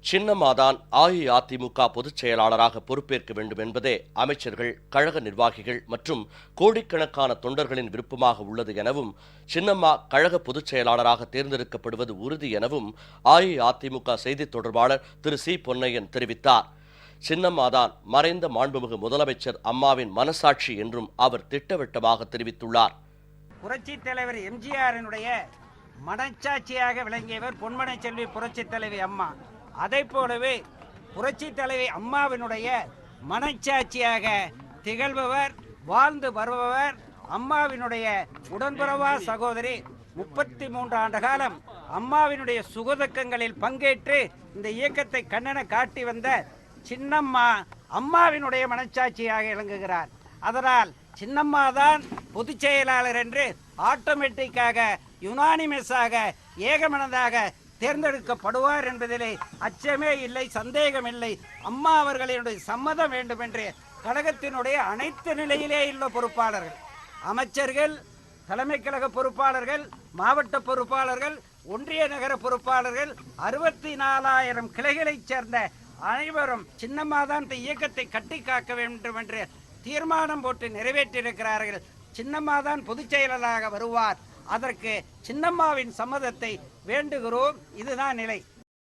சின்னம்மாதான் அஇஅதிமுக பொதுச் செயலாளராக பொறுப்பேற்க வேண்டும் என்பதே அமைச்சர்கள், கழக நிர்வாகிகள் மற்றும் கோடிக்கணக்கான தொண்டர்களின் விருப்பமாக உள்ளது எனவும், சின்னம்மா கழக பொதுச் செயலாளராக தேர்ந்தெடுக்கப்படுவது உறுதி எனவும் அஇஅதிமுக செய்தித் தொடர்பாளர் திரு சி. பொன்னையன் தெரிவித்தார். சின்னம்மாதான் மறைந்த மாண்புமிகு முதலமைச்சர் அம்மாவின் மனசாட்சி என்றும் அவர் திட்டவட்டமாக தெரிவித்துள்ளார். புரட்சித் தலைவர் எம்ஜிஆரினுடைய மனச்சாட்சியாக விளங்கியவர் பொன்மனை செல்வி புரட்சித் தலைவி அம்மா. அதை போலவே புரட்சி தலைவி அம்மாவினுடைய மனச்சாட்சியாக திகழ்பவர், வாழ்ந்து வருபவர் அம்மாவினுடைய உடன்பிறவா சகோதரி. 33 ஆண்டு காலம் அம்மாவினுடைய சுகதுக்கங்களில் பங்கேற்று இந்த இயக்கத்தை கண்ணென காட்டி வந்த சின்னம்மா அம்மாவினுடைய மனச்சாட்சியாக விளங்குகிறார். அதனால் சின்னம்மா தான் பொதுச் செயலாளர் என்று ஆட்டோமேட்டிக்காக, யுனானிமஸாக, ஏகமனதாக தேர்ந்தெடுக்கப்படுவார் என்பதிலே அச்சமே இல்லை, சந்தேகமில்லை. அம்மா அவர்களுடைய சம்மதம் வேண்டும் என்று கழகத்தினுடைய அனைத்து நிலையிலே உள்ள பொறுப்பாளர்கள், அமைச்சர்கள், தலைமை கழக பொறுப்பாளர்கள், மாவட்ட பொறுப்பாளர்கள், ஒன்றிய நகர பொறுப்பாளர்கள், 64,000 கிளைகளைச் சேர்ந்த அனைவரும் சின்னம்மாதான் இந்த இயக்கத்தை கட்டி காக்க வேண்டும் என்று தீர்மானம் போட்டு நிறைவேற்றியிருக்கிறார்கள். சின்னம்மாதான் பொதுச் செயலாளராக வருவார். அதற்கு சின்னம்மாவின் சம்மதத்தை வேண்டுகிறோம். இதுதான் நிலை.